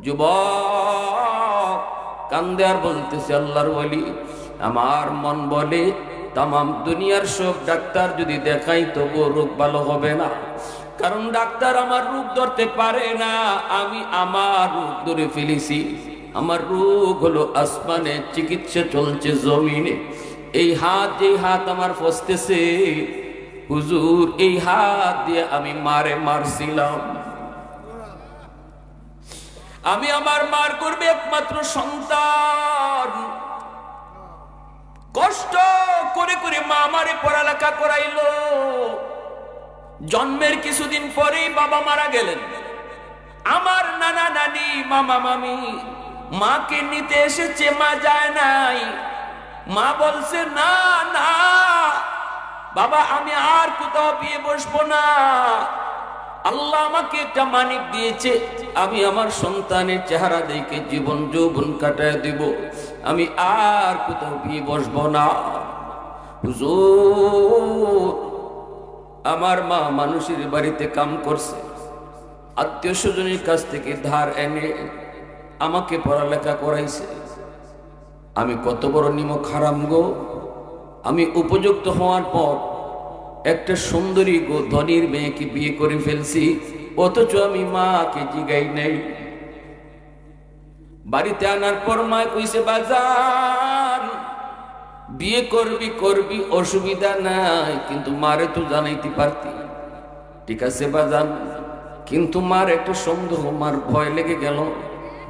যুবক কান্দে আর বলতেছে, আল্লাহর ওলি, আমার মন বলে তামাম দুনিয়ার সব ডাক্তার যদি দেখাই তবু রোগ ভালো হবে না, কারণ ডাক্তার আমার রোগ ধরতে পারে না, আমি আমার রোগ ধরে ফেলেছি। আমার রোগ হলো আসমানে, চিকিৎসা চলছে জমিনে। এই হাত, যে হাত আমার ফসতেছে হুজুর, এই হাত দিয়ে আমি মারছিলাম। আমি আমার মার করবে একমাত্র সন্তান, কষ্ট করে করে মা আমারে পড়ালেখা করাইলো। জন্মের কিছুদিন পরেই বাবা মারা গেলেন। আমার নানা নানি, মামা মামি মাকে নিতে এসেছে, মা যায় নাই। মা বলছে, না না বাবা, আমি আর কোথাও বিয়ে বসবো না। আল্লাহ আমাকে একটা মানিক দিয়েছে, আমি আমার সন্তানের চেহারা দেখে জীবন যৌবন কাটায় দিব, আমি আর কোথাও বিয়ে বসবো না। হুজুর, আমার মা মানুষের বাড়িতে কাম করছে, আত্মীয় স্বজনের কাছ থেকে ধার এনে আমাকে পড়ালেখা করাইছে। আমি কত বড় নিমক হারাম গো! আমি উপযুক্ত হওয়ার পর একটা সুন্দরী গো ধনীর মেয়েকে বিয়ে করে ফেলছি, অথচ আমি মাকে জিগাই নাই। বাড়িতে আনার পর মা কইছে, বাজার বিয়ে করবি করবি অসুবিধা নাই, কিন্তু মারে তো জানাইতে পারতি। ঠিক আছে বাজান, কিন্তু মার একটা সন্দেহ, মার ভয় লেগে গেল।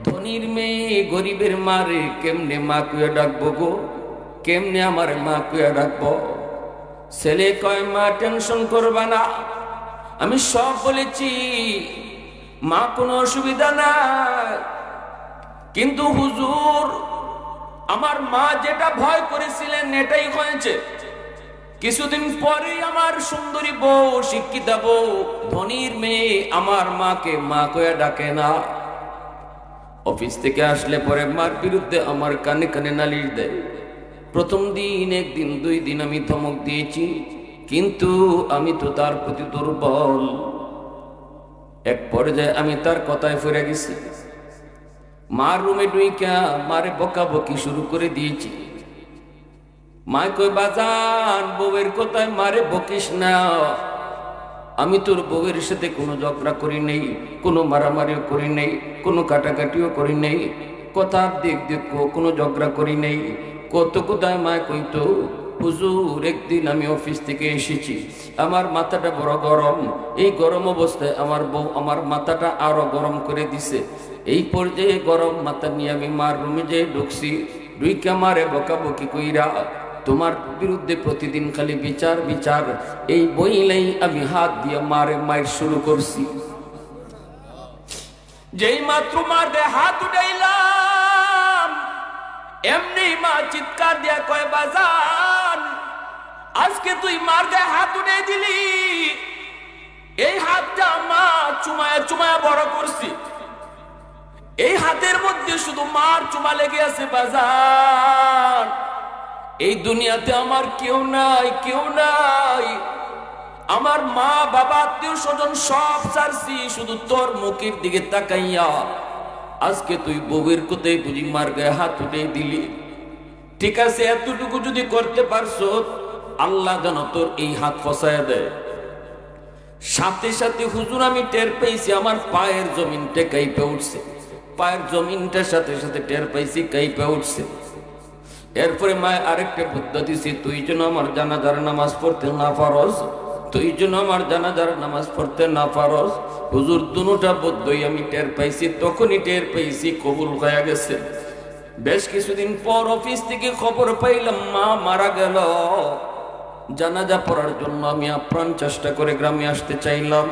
ধনীর মেয়ে গরিবের মারে কেমনে মা কুয়া ডাকবো গো, কেমনে আমার মা কুয়া ডাকবো? ছেলে কয়, মা টেনশন করবা না, আমি সব বলেছি, মা কোনো অসুবিধা নাই। কিন্তু হুজুর, আমার মা যেটা ভয় করেছিলেন এটাই হয়েছে। কিছুদিন পরেই আমার সুন্দরী বউ, শিক্ষিতা বউ, ধনীর মেয়ে আমার মাকে মা কয়া ডাকে না। অফিস থেকে আসলে পরে মার বিরুদ্ধে আমার কানে কানে নালিশ দেয়। প্রথম দিন, একদিন, 2 দিন আমি ধমক দিয়েছি, কিন্তু আমি তো তার প্রতি দুর্বল। এক পর্যায়ে আমি তার কথায় ফিরে গেছি। মার রুমে ঢুইকা মারে বকাবকি শুরু করে দিয়েছি। মা কই, বাজান বউয়ের কথায় মারে বকিস না, আমি তোর বউয়ের সাথে কোনো ঝগড়া করি নেই, কোনো মারামারিও করি নেই, কোনো কাটাকাটিও করি নেই, কথার দিক দেখো কোনো ঝগড়া করি নেই। কত কোথায় মা কইতো, হুজুর একদিন আমি অফিস থেকে এসেছি, আমার মাথাটা বড় গরম, এই গরম অবস্থায় আমার বউ আমার মাথাটা আরো গরম করে দিছে। এই পর্যায়ে গরম মাথা নিয়ে আমি মার রুমে যেয়ে ঢুকছি, ঢুইকা মারে বকাবকি কইরা, তোমার বিরুদ্ধে প্রতিদিন খালি বিচার বিচার, এই বইলেই আমি হাত দিয়ে মারে মায়ের শুরু করছি। যেই মাত্র মার গায়ে হাত উঠাইলাম, এমনি মা চিৎকার দিয়া কয়, বাজান আজকে তুই মার গায়ে হাত উঠাই দিলি, এই হাতটা মা চুমায়া চুমায়া বড় করছি, এই হাতের মধ্যে শুধু মার চুমা লেগে আছে। বাজান এই দুনিয়াতে আমার কেউ নাই, কেউ নাই, আমার মা বাবা আত্মীয় স্বজন সব ছাড়ছি, শুধু তোর মুখের দিকে তাকাইয়া আজকে তুই বউয়ের কোথায় বুঝি মার গায়ে হাত উঠে দিলি। ঠিক আছে, এতটুকু যদি করতে পারছো, আল্লাহ যেন তোর এই হাত ফসায়া দেয়। সাথে সাথে হুজুর আমি টের পেয়েছি আমার পায়ের জমিনটা কাইপে উঠছে, পায়ের জমিনটার সাথে সাথে টের পাইছি কাইপে উঠছে। এরপরে মা আরেকটা বুদ্ধি দিছি, তুই যেন আমার জানাজার নামাজ পড়তে না পারস, তুই যেন আমার জানাজার নামাজ পড়তে না পারস। হুজুর দুটা বুদ্ধি আমি টের পাইছি, তখনই টের পাইছি কবুল হয়ে গেছে। বেশ কিছুদিন পর অফিস থেকে খবর পাইলাম মা মারা গেল। জানাজা পড়ার জন্য আমি আপ্রাণ চেষ্টা করে গ্রামে আসতে চাইলাম,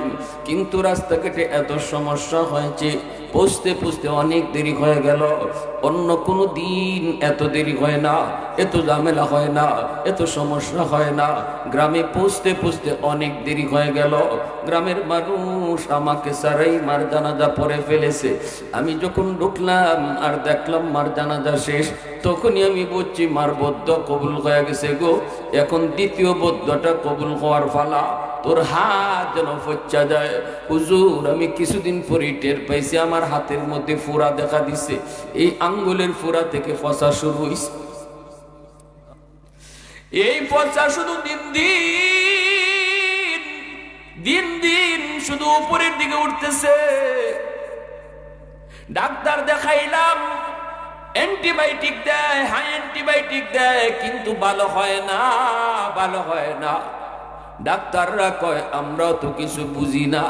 কিন্তু রাস্তাঘাটে এত সমস্যা হয়েছে, পৌঁছতে পৌঁছতে অনেক দেরি হয়ে গেল। অন্য কোনো দিন এত দেরি হয় না, এত ঝামেলা হয় না, এত সমস্যা হয় না। গ্রামে পৌঁছতে পৌঁছতে অনেক দেরি হয়ে গেল। গ্রামের মানুষ আমাকে সারাই মার জানাজা পড়ে ফেলেছে। আমি যখন ঢুকলাম আর দেখলাম মার জানাজা শেষ, তখনই আমি বুঝছি মার বদ্ধ কবুল হয়ে গেছে গো। এখন দ্বিতীয় বদ্ধটা কবুল হওয়ার ফালা। তোর হাত যেন ফচ্চা যায়। হুজুর আমি কিছুদিন পরে টের পাইছি আমার হাতের মধ্যে ফোড়া দেখা দিছে, এই আঙ্গুলের ফোড়া থেকে ফসা শুরু হইছে। এই ফসা শুধু দিন দিন শুধু উপরের দিকে উঠতেছে। ডাক্তার দেখাইলাম, অ্যান্টিবায়োটিক দেয়, হাই অ্যান্টিবায়োটিক দেয়, কিন্তু ভালো হয় না। ডাক্তাররা কয় আমরাও তো কিছু বুঝি না,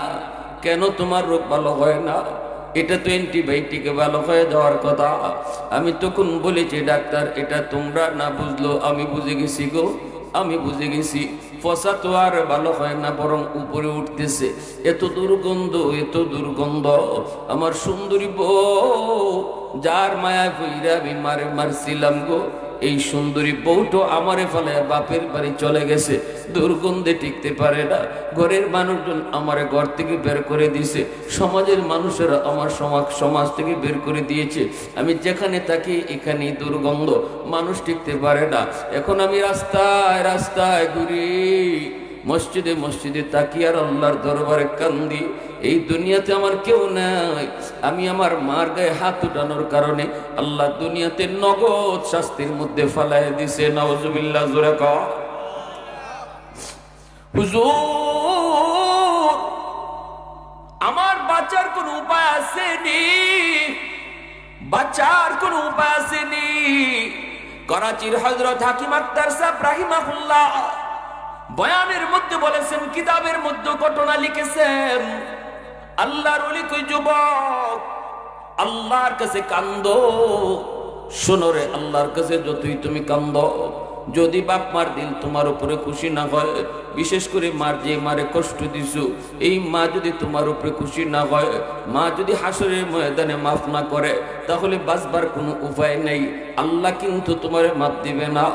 কেন তোমার রোগ ভালো হয় না? এটা তো অ্যান্টিবায়োটিকে ভালো হয়ে যাওয়ার কথা। আমি তখন বলেছি ডাক্তার এটা তোমরা না বুঝলো আমি বুঝে গেছি গো, আমি বুঝে গেছি। ফসা তো আর ভালো হয় না, বরং উপরে উঠতেছে। এত দুর্গন্ধ। আমার সুন্দরী বউ, যার মায়া কইরা আমি মারছিলাম গো, এই সুন্দরী বউটো আমারে ফেলে বাপের বাড়ি চলে গেছে, দুর্গন্ধে টিকতে পারে না। ঘরের মানুষজন আমারে ঘর থেকে বের করে দিয়েছে, সমাজের মানুষেরা আমার সমাজ থেকে বের করে দিয়েছে। আমি যেখানে থাকি এখানেই দুর্গন্ধ, মানুষ টিকতে পারে না। এখন আমি রাস্তায় ঘুরি, মসজিদে তাকি আর আল্লাহর দরবারে কান্দি। এই দুনিয়াতে আমার কেউ নাই। আমি আমার মার গায়ে হাত উঠানোর কারণে আল্লাহ দুনিয়াতে নগদ শাস্তির মধ্যে ফালাই দিছে। নাউজুবিল্লাহ, জোরে কও। হুজুর আমার বাঁচার কোন উপায় আসেনি, করাচির হযরত হাকিম আক্তার সাহেব রাহিমাহুল্লাহ বয়ানের মধ্যে বলেছেন, কিতাবের মধ্যে ঘটনা লিখেছেন। আল্লাহর ওলি কই যুবক, আল্লাহর কাছে কান্দো। শোনো রে, আল্লাহর কাছে যতই তুমি কান্দো, যদি বাপ মার দিল তোমার উপরে খুশি না হয়, বিশেষ করে মার যে মারে কষ্ট দিছো, এই মা যদি তোমার উপরে খুশি না হয়, মা যদি হাসরের ময়দানে মাফ না করে, তাহলে বাঁচবার কোনো উপায় নেই। আল্লাহ কিন্তু তোমার মাফ দিবে না,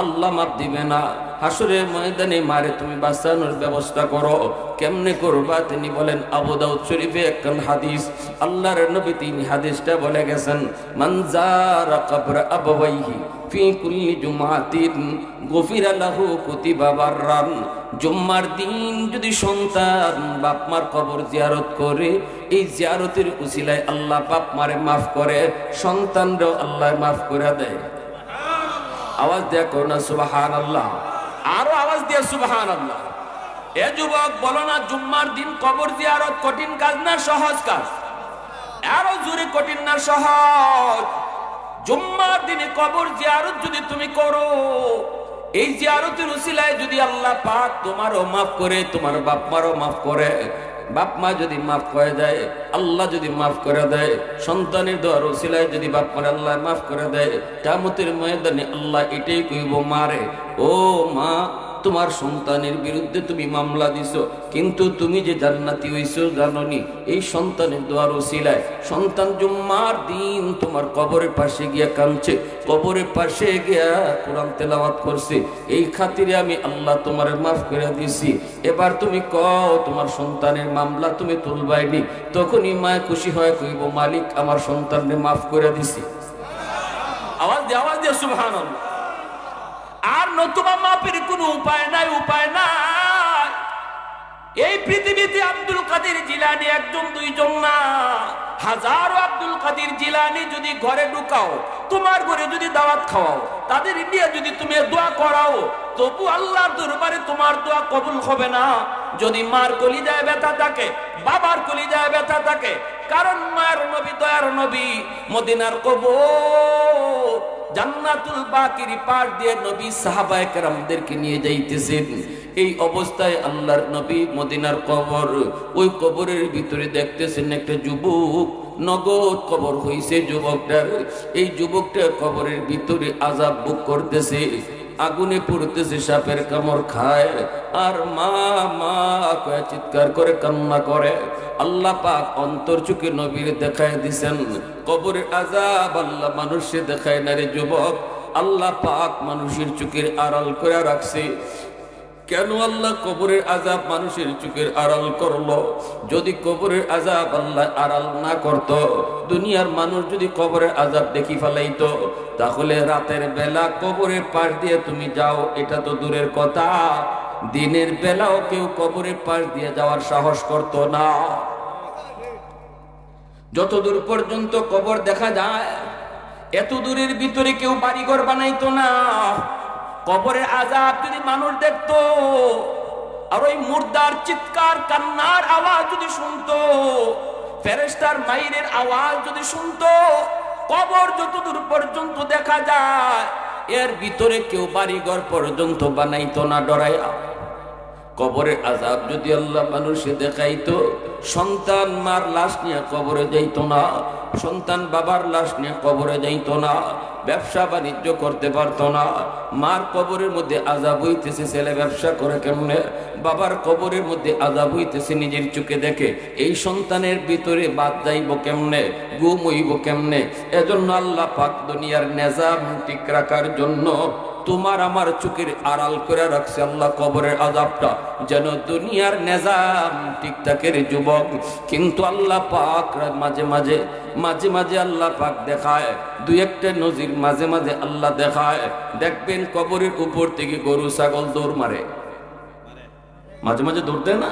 আল্লাহ মাফ দিবে না। হাসরের ময়দানে মারে তুমি বাঁচানোর ব্যবস্থা করো। কেমনে করবা? তিনি বলেন, আবু দাউদ শরীফে একখান হাদিস, আল্লাহর নবী তিনি হাদিসটা বলে গেছেন, মান যারা কবর আবাওয়াইহি ফি কুল্লি জুমাতিন গফিরা লাহু কুতিবা বাররান। জুম্মার দিন যদি সন্তান বাপ মার কবর জিয়ারত করে, এই জিয়ারতের উসিলায় আল্লাহ বাপ মারে মাফ করে, সন্তানরাও আল্লাহ মাফ করে দেয়। আওয়াজ দেয়া করো না সুবহানাল্লাহ, আরো আওয়াজ দিয়ে সুবহানাল্লাহ। এ যুবক বলো না, জুম্মার দিন কবর জিয়ারত কঠিন কাজ না সহজ কাজ? আরো জোরে, কঠিন না সহজ? জুম্মার দিনে কবর জিয়ারত যদি তুমি করো, এই জিয়ারতের উসিলায় যদি আল্লাহ পাক তোমারও মাফ করে, তোমার বাপ মারও মাফ করে, বাপ মা যদি মাফ করে দেয়, আল্লাহ যদি মাফ করে দেয়, সন্তানের দোয়ার উসিলায় যদি বাপ মার আল্লাহ মাফ করে দেয়, কিয়ামতের ময়দানে আল্লাহ এটাই কইব, মারে ও মা, তোমার সন্তানের বিরুদ্ধে তুমি মামলা দিছো, কিন্তু তুমি যে জান্নাতি হইছো জানোনি? এই সন্তানের দোয়ার উসিলায় সন্তান জুম্মার দিন তোমার কবরের পাশে গিয়া কাঁদছে, কবরের পাশে গিয়া কোরআন তেলাওয়াত করছে, এই খাতিরে আমি আল্লাহ তোমারে মাফ করে দিছি। এবার তুমি কও তোমার সন্তানের মামলা তুমি তুলবাইনি? তখনই মায় খুশি হয়, কইব, মালিক আমার সন্তানকে মাফ করে দিছি। আওয়াজ দিয়ে সুবহানাল্লাহ। আর নতুবা মাপের কোনো উপায় নাই। এই পৃথিবীতে আব্দুল কাদের জিলানী একজন দুইজন না, হাজারো আব্দুল কাদের জিলানী যদি ঘরে ঢুকাও, তোমার ঘরে যদি দাওয়াত খাওয়াও, তাদের নিয়ে যদি তুমি দোয়া করাও, তবু আল্লাহর দরবারে তোমার দোয়া কবুল হবে না। যদি মার কলিজায় ব্যথা থাকে, বাবার কলিজায় ব্যথা থাকে, কারণ মায়ের নবী, দয়ার নবী, মদিনার কবর জান্নাতুল বাকির পার দিয়ে নবী সাহাবায়ে কেরামদেরকে নিয়ে যাইতেছেন। এই অবস্থায় আল্লাহর নবী মদিনার কবর, ওই কবরের ভিতরে দেখতেছেন একটা যুবক, নগদ কবর হইছে যুবকটার। এই যুবকটা কবরের ভিতরে আযাব ভোগ করতেছে, আগুনে পড়তেছে, সাপের কামড় খায়, আর মা মা কয়ে চিৎকার করে কান্না করে। আল্লাহ পাক অন্তর চোখে নবীর দেখায় দিছেন। কবরের আযাব আল্লাহ মানুষে দেখায় না রে যুবক, আল্লাহ পাক মানুষের চোখের আড়াল করে রাখছে। কেন আল্লাহ কবরের আযাব মানুষের চোখের আড়াল করলো? যদি কবরের আযাব আল্লাহ আড়াল না করত, দুনিয়ার মানুষ যদি কবরের আযাব দেখি ফেলাইতো, তাহলে রাতের বেলা কবরের পাশ দিয়ে তুমি যাও, এটা তো দূরের কথা, দিনের বেলাও কেউ কবরের পাশ দিয়ে যাওয়ার সাহস করত না। যতদূর পর্যন্ত কবর দেখা যায় এত দূরের ভিতরে কেউ বাড়িঘর বানাইতো না। কবরের আযাব যদি মানুষ দেখতো আর ওই মুর্দার চিৎকার কান্নার আওয়াজ যদি শুনতো, ফেরেশতার মাইরের আওয়াজ যদি শুনতো, কবর যতদূর পর্যন্ত দেখা যায় এর ভিতরে কেউ বাড়িঘর পর্যন্ত বানাইতো না ডরাইয়া। কবরের আযাব যদি আল্লাহ মানুষে দেখাইতো, সন্তান মার লাশ নিয়ে কবরে যাইতো না, সন্তান বাবার লাশ নিয়ে কবরে যাইতো না, ব্যবসা বাণিজ্য করতে পারতো না। মার কবরের মধ্যে আযাব হইতেছে, ছেলে ব্যবসা করে কেমনে, বাবার কবরের মধ্যে আযাব হইতেছে নিজের চোখে দেখে, এই সন্তানের ভিতরে বাদ যাইব কেমনে, গুম হইব কেমনে। এজন্য আল্লাহ পাক দুনিয়ার নিজাম ঠিক রাখার জন্য তোমার আমার চোখের আড়াল করে রাখছে আল্লাহ কবরের আযাবটা, যেন দুনিয়ার নিজাম ঠিক থাকে রে যুবক। কিন্তু আল্লাহ পাক মাঝে মাঝে আল্লাহ পাক দেখায়, দুই একটা নজির মাঝে মাঝে আল্লাহ দেখায়। দেখবেন কবরের উপর থেকে গরু ছাগল দৌড় মারে, মাঝে মাঝে দৌড় দেয় না,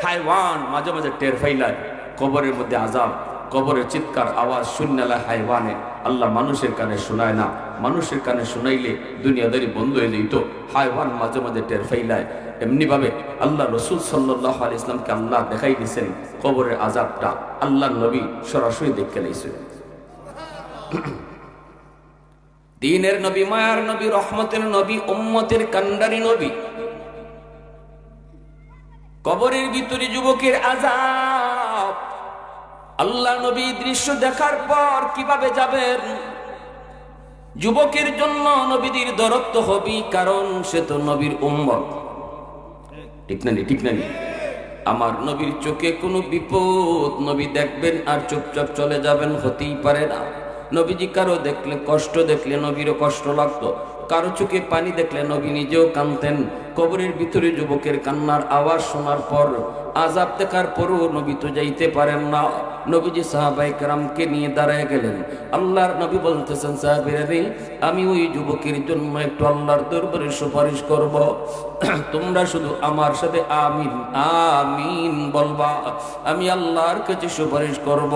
হাইওয়ান মাঝে মাঝে টের ফাইলায় কবরের মধ্যে আযাব, কবরের চিৎকার আওয়াজ শুননালা হাইওয়ানে আল্লাহ মানুষের কানে শোনায় না। মানুষের কানে শোনাইলে দুনিয়াদারি বন্ধ হয়ে যেত, হাইওয়ান মাঝে মাঝে টের ফাইলায়। এমনি ভাবে আল্লাহ রাসূল সাল্লাল্লাহু আলাইহি ওয়াসাল্লামকে আল্লাহ দেখাই দিয়েছেন কবরের আযাবটা, আল্লাহ নবী সরাসরি দেখে লাইছেন। দ্বীনের নবী, মায়ার নবী, রহমতের নবী, উম্মতের কান্ডারি নবী। কবরের ভিতরে যুবকের আযাব, আল্লাহ নবী দৃশ্য দেখার পর কিভাবে যাবেন? যুবকের জন্য নবীদের দরদ হবে, কারণ সে তো নবীর উম্মত। ঠিক না ঠিক না? আমার নবীর চোখে কোনো বিপদ নবী দেখবেন আর চুপচাপ চলে যাবেন, হতেই পারে না। নবীজি কারো দেখলে কষ্ট দেখলে নবীরও কষ্ট লাগতো, কারো চোখে পানি দেখলে নবী নিজেও কাঁদতেন। কবরের ভিতরে যুবকের কান্নার আওয়াজ শোনার পর, আযাব দেখার পরও নবী তো যাইতে পারেন না। নবীজি সাহাবায়ে কেরামকে নিয়ে দাঁড়ায় গেলেন। আল্লাহর নবী বলতেছেন, সাহাবীরা রে, আমি ওই যুবকের জন্য একটু আল্লাহর দরবারে সুপারিশ করব, তোমরা শুধু আমার সাথে আমিন আমিন বলবা। আমি আল্লাহর কাছে সুপারিশ করব,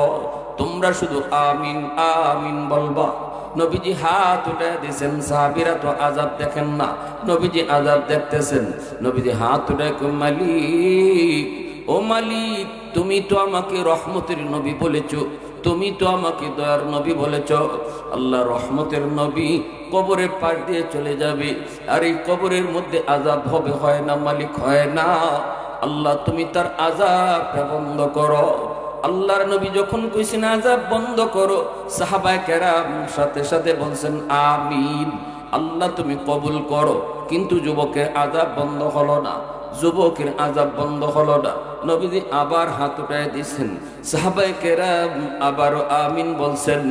তোমরা শুধু আমিন আমিন বলবা। নবীজি হাত উঠে দিয়েছেন, সাহাবীরা তো আযাব দেখেন না, নবীজি আযাব দেখতেছেন। নবীজি হাত উঠে কই, মালিক, ও মালিক, তুমি তো আমাকে রহমতের নবী বলেছো, তুমি তো আমাকে দয়ার নবী বলেছ। আল্লাহ রহমতের নবী কবরের পাশ দিয়ে চলে যাবে, আর এই কবরের মধ্যে আযাব হবে, হয় না মালিক, হয় না। আল্লাহ তুমি তার আযাবটা বন্ধ করো। আল্লাহর নবী যখন কইছেন আযাব বন্ধ করো, সাহাবায়ে কেরাম সাথে সাথে বলছেন আমিন, আল্লাহ তুমি কবুল করো। কিন্তু যুবকের আযাব বন্ধ হলো না, যুবকের আযাব বন্ধ হলো না। নবীজি আবার হাত উঠায় দিয়েছেন, সাহাবায়ে কেরাম আবারও আমিন বলছেন,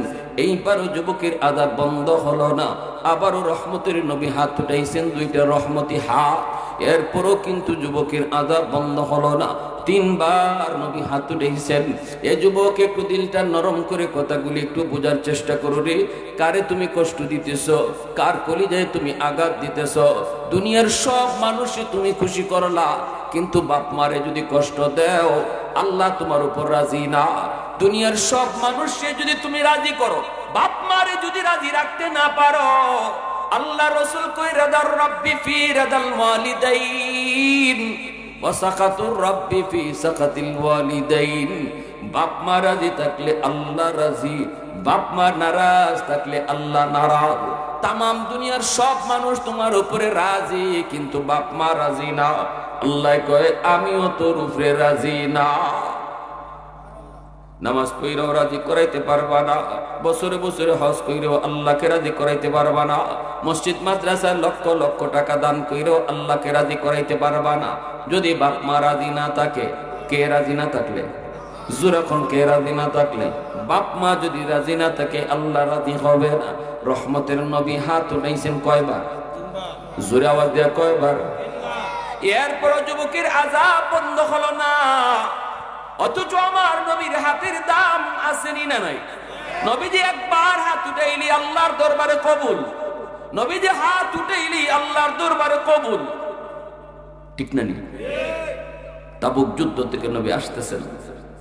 এইবারও যুবকের আযাব বন্ধ হলো না। আবারও রহমতের নবী হাত উঠাইছেন, দুইটা রহমতি হাত, এরপরও কিন্তু যুবকের আযাব বন্ধ হলো না। তিনবার নবী হাত উঠাইছেন। এ যুবক, একটু দিলটা নরম করে কথাগুলি একটু বোঝার চেষ্টা করো রে। কারে তুমি কষ্ট দিতেছ, কার কলিজায় তুমি আঘাত দিতেছ? দুনিয়ার সব মানুষই তুমি খুশি করলা, কিন্তু বাপ মারে যদি কষ্ট দাও, আল্লাহ তোমার উপর রাজি না। দুনিয়ার সব মানুষকে যদি তুমি রাজি করো, বাপ মারে যদি রাজি রাখতে না পারো, আল্লাহ রাসূল কই, রাদার রাব্বি ফি রাদাল ওয়ালিদাইন ওয়া সাকাতুর রাব্বি ফি সাকাতিল ওয়ালিদাইন। বাপ মা রাজি থাকলে আল্লাহ রাজি, বাপ মা নারাজ থাকলে আল্লাহ নারাজ। তামাম দুনিয়ার সব মানুষ তোমার উপরে রাজি, কিন্তু বাপ মা রাজি না। আল্লাহ কয়, আমিও তোর উপরে রাজি না। নামাজ পড়েও রাজি করাইতে পারবা না, বছরে বছরে হজ কইরেও আল্লাহকে রাজি করাইতে পারবা না, মসজিদ মাদ্রাসায় লক্ষ লক্ষ টাকা দান কইরেও আল্লাহকে রাজি করাইতে পারবা না। যদি বাপ মা রাজি না থাকে, কে রাজি না থাকলে, যখন কে রাজি না থাকলে, বাপ মা যদি রাজি না থাকে, আল্লাহ রাজি হবে না। রহমতের নবী হাত উঠাইছেন কয়বার? জোরে আওয়াজ দেয়া কয়বার? এরপর যুবকের আযাব বন্ধ হলো না, অথচ আমার নবীর হাতের দাম আসেনি না নাই? নবীজি একবার হাত উঠাইলি আল্লাহর দরবারে কবুল, নবীজি হাত উঠাইলি আল্লাহর দরবারে কবুল। ঠিক না নি? তাবুক যুদ্ধ থেকে নবী আসতেছেন,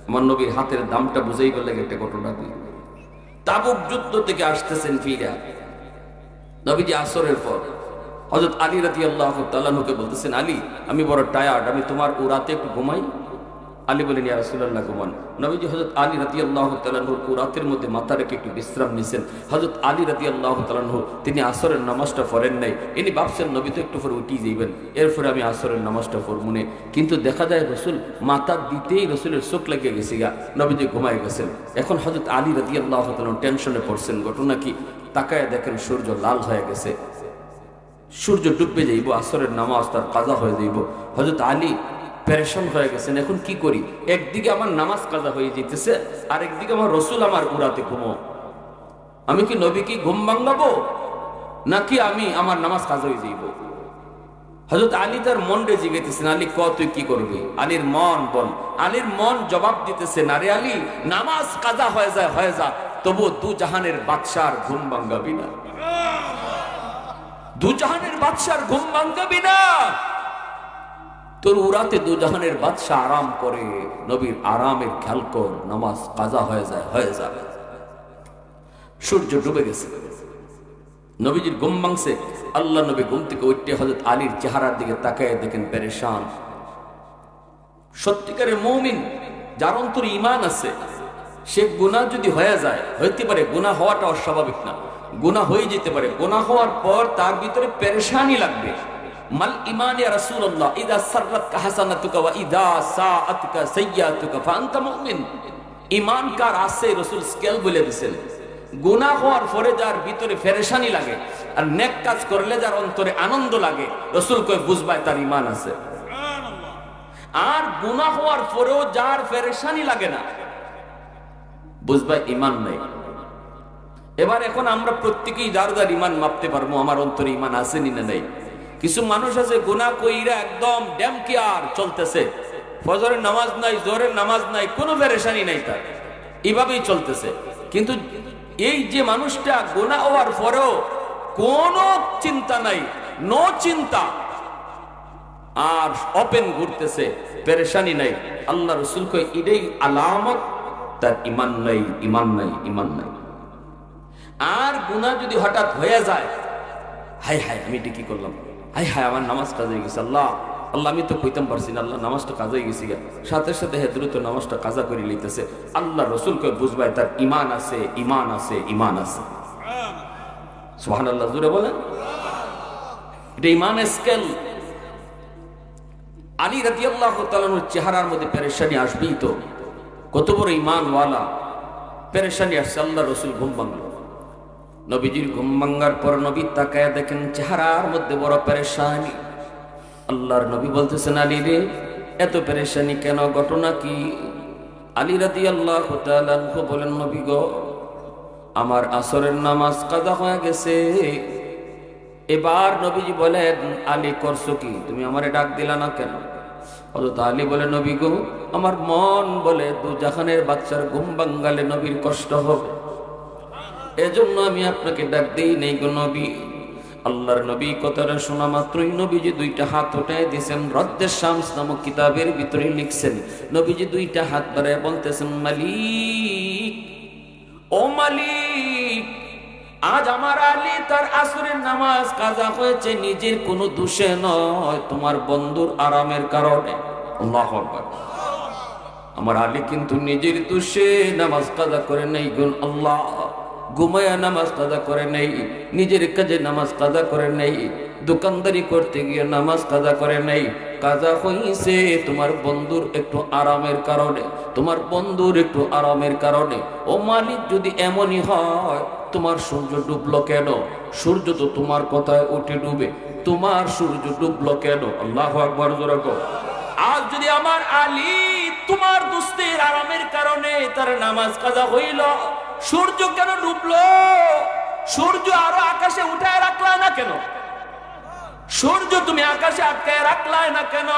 আমার নবীর হাতের দামটা বুঝেই গেলে একটা ঘটনা দিই। তাবুক যুদ্ধ থেকে আসতেছেন ফিরা, নবীজি আসরের পর হযরত আলী রাদিয়াল্লাহু তাআলা নুকে বলতেছেন, আলী আমি বড় টায়ার্ড, আমি তোমার ও রাতে একটু ঘুমাই। আলী বলেন, ইয়া রাসূলুল্লাহ ঘুমান। নবীজি হযরত আলী রাদিয়াল্লাহু তাআলা ও রাতের মধ্যে মাথা রেখে একটু বিশ্রাম নিছেন। হযরত আলী রাদিয়াল্লাহু তাআলা তিনি আসরের নামাজটা পড়েন নাই। ইনি ভাবছেন নবী তো একটু পরে উঠেই যাইবেন, এরপরে আমি আসরের নামাজটা পড়ব না। কিন্তু দেখা যায় রসুল মাথা দিতেই রসুলের চোখ লেগে গেছে গা, নবীজি ঘুমাই গেছেন। এখন হযরত আলী রাদিয়াল্লাহু তাআলা টেনশনে পড়ছেন, ঘটনা কি? তাকায় দেখেন সূর্য লাল হয়ে গেছে, সূর্য ডুববে যাইব, আসরের নামাজ তার কাজা হয়ে যাইব। হযরত আলী পেরেশান হয়ে গেছেন, এখন কি করি? একদিকে আমার নামাজ কাজা হয়ে যেতেছে, আর একদিকে আমার রসুল আমার উড়াতে ঘুমো। আমি কি নবী কি ঘুম ভাঙাবো, নাকি আমি আমার নামাজ কাজা হয়ে যাইব? হযরত আলী তার মন রে জিগাইতেছেন, আলী ক তুই কি করবি? আলীর মন বল। আলীর মন জবাব দিতেছে, না রে আলী, নামাজ কাজা হয়ে যায় হয়ে যা, তবু দু জাহানের বাদশার ঘুম ভাঙাবি না, দু জাহানের বাদশার ঘুম ভাঙাবি না। তোর উরাতে দু জাহানের বাদশাহ আরাম করে, নবীর আরামের খেয়াল কর, নামাজ কাজা হয়ে যায় হয়ে যাবে। সূর্য ডুবে গেছে, নবীজির ঘুম ভাঙছে। আল্লাহ নবী ঘুম থেকে উঠে হযরত আলীর চেহারার দিকে তাকায় দেখেন পেরেশান। সত্যিকারের মুমিন, যার অন্তরে ঈমান আছে, সে গুনাহ যদি হয়ে যায়, হইতে পারে গুনাহ হওয়াটা অস্বাভাবিক না, গুনাহ হয়ে যেতে পারে, গুনাহ হওয়ার পর তার ভিতরে পেরেশানি লাগবে। মাল ঈমান ইয়া রাসূলুল্লাহ, ইযা সাররাতকা হাসানাতুকা ওয়া ইযা সাআতকা সাইয়্যাতুকা ফাআনতা মুমিন। ঈমান কার আছে রাসূল স্কেল বলে দিয়েছেন। গুনাহ হওয়ার পরে যার ভিতরে পেরেশানি লাগে, আর নেক কাজ করলে যার অন্তরে আনন্দ লাগে, রাসূল কয় বুঝবাই তার ঈমান আছে। আর গুনাহ হওয়ার পরেও যার পেরেশানি লাগে না, বুঝবাই ঈমান নাই। এবার এখন আমরা প্রত্যেকেই যার যার ঈমান মাপতে পারবো, আমার অন্তরে ঈমান আছে না নাই। কিছু মানুষ আছে গুনাহ কইরা একদম ড্যাম কেয়ার চলতেছে, ফজরের নামাজ নাই, জোহরের নামাজ নাই, কোনো পেরেশানি নাই তার, এইভাবেই চলতেছে। কিন্তু এই যে মানুষটা গুনাহ হওয়ার পরেও কোনো চিন্তা নাই, নো চিন্তা, আর ওপেন ঘুরতেছে, পেরেশানি নাই, আল্লাহ রাসূল কয় এটাই আলামত তার ঈমান নাই, ঈমান নাই, ঈমান নাই। আর গুনাহ যদি হঠাৎ হয়ে যায়, হায় হায় আমি এটা কি করলাম, হায় হায় আমার নামাজ কাজা হয়ে গেছে, আল্লাহ আল্লাহ আমি তো কইতাম পারছি না, আল্লাহ নামাজটা কাজা হয়ে গেছি, সাথে সাথে হে দ্রুত নামাজটা কাজা করে লইতেছে। আল্লাহ রাসূল কয় বুঝবাই তার ঈমান আছে, ঈমান আছে, ঈমান আছে। সুবহানাল্লাহ, জোরে বলেন। এটা ঈমানের স্কেল। আলী রাদিয়াল্লাহু তাআলার চেহারার মধ্যে পেরেশানি আসবেই তো, কত বড় ঈমানওয়ালা, পেরেশানি আসছে। আল্লাহ রাসূল ঘুম ভাঙল। নবীজির ঘুম ভাঙার পর নবী তাকায় দেখেন চেহারার মধ্যে বড় পেরেশানি। আল্লাহর নবী বলতেছেন, আলী রে এত পেরেশানি কেন, ঘটনা কি? আলী রাদিয়াল্লাহু তাআলা বলেন, নবী গো আমার আসরের নামাজ কাজা হয়ে গেছে। এবার নবীজি বলেন, আলী করছো কি, তুমি আমারে ডাক দিলা না কেন? হযরত আলী বলে, নবী গো আমার মন বলে দু জাহানের বাদশার ঘুম ভাঙালে নবীর কষ্ট হবে, এজন্য আমি আপনাকে ডাক দেই নেই গো নবী। আল্লাহর নবী কথাটা শোনা মাত্রই নবীজি দুইটা হাত উঠায় দিয়েছেন। রদ্দের শামস নামক কিতাবের ভিতরে লিখছেন, নবীজি দুইটা হাত বাড়ায় বলতেছেন, মালিক, ও মালিক, আজ আমার আলী তার আসরের নামাজ কাজা হয়েছে নিজের কোনো দোষে নয়, তোমার বন্ধুর আরামের কারণে। আল্লাহু আকবার। আমার আলী কিন্তু নিজের দোষে নামাজ কাজা করে নাই গুণ, আল্লাহ ঘুমায়া নামাজ কাজা করে নাই, নিজের কাজে নামাজ কাজা করে নাই, দোকানদারি করতে গিয়ে নামাজ কাজা করে নাই, কাজা হইছে তোমার বন্ধুর একটু আরামের কারণে, তোমার বন্ধুর একটু আরামের কারণে। ও মালিক, যদি এমনই হয় তোমার সূর্য ডুবলো কেন? সূর্য তো তোমার কথায় উঠে ডুবে, তোমার সূর্য ডুবলো কেন? আল্লাহু আকবার, জোরে কও। আজ যদি আমার আলী তোমার দুস্তের আরামের কারণে তার নামাজ কাজা হইল, সূর্য কেন ডুবলো? সূর্য আরো আকাশে উঠায় রাখলা না কেন? সূর্য তুমি আকাশে আটকায় রাখলাই না কেন?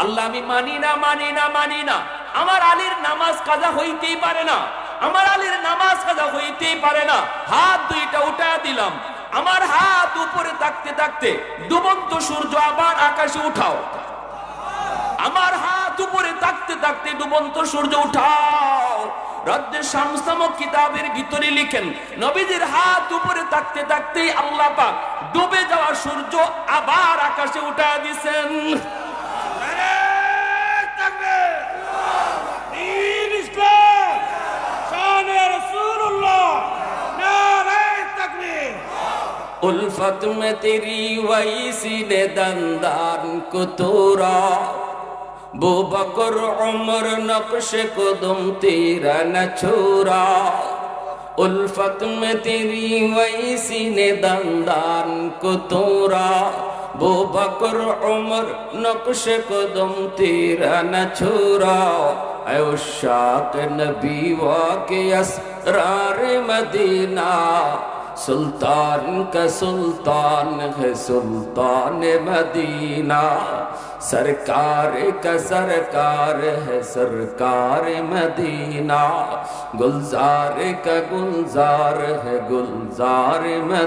আল্লাহ আমি মানি না, মানি না, মানি না, আমার আলীর নামাজ কাজা হইতেই পারে না, আমার আলীর নামাজ কাজা হইতে নিতেই পারে না, হাত দুইটা উঠায় দিলাম। আমার হাত উপরে থাকতে থাকতে ডুবন্ত সূর্য আবার আকাশে উঠাও। আমার হাত উপরে থাকতে থাকতে ডুবন্ত সূর্য উঠাও। রদ্দে শামস নামক কিতাবের ভিতরে লিখেন, নবীজির হাত উপরে থাকতে থাকতেই আল্লাহ পাক ডুবে যাওয়া সূর্য আবার আকাশে উঠায় দিয়েছেন। उल्फत में तेरी वही सीने दंदान को तोरा, बो बकर उमर नक्श कदम तेरा न छोरा। उल्फत में तेरी वही सीने दंदान को तोरा, बो बकर उमर नक्श कदम तेरा न छोरा। ऐ उशाक नबी वाके असरार मदीना, सुल्तान का सुल्तान है सुल्तान मदीना। सरकार का सरकार है सरकार मदीना, गुलजार का गुलजार है गुलजार मदीना।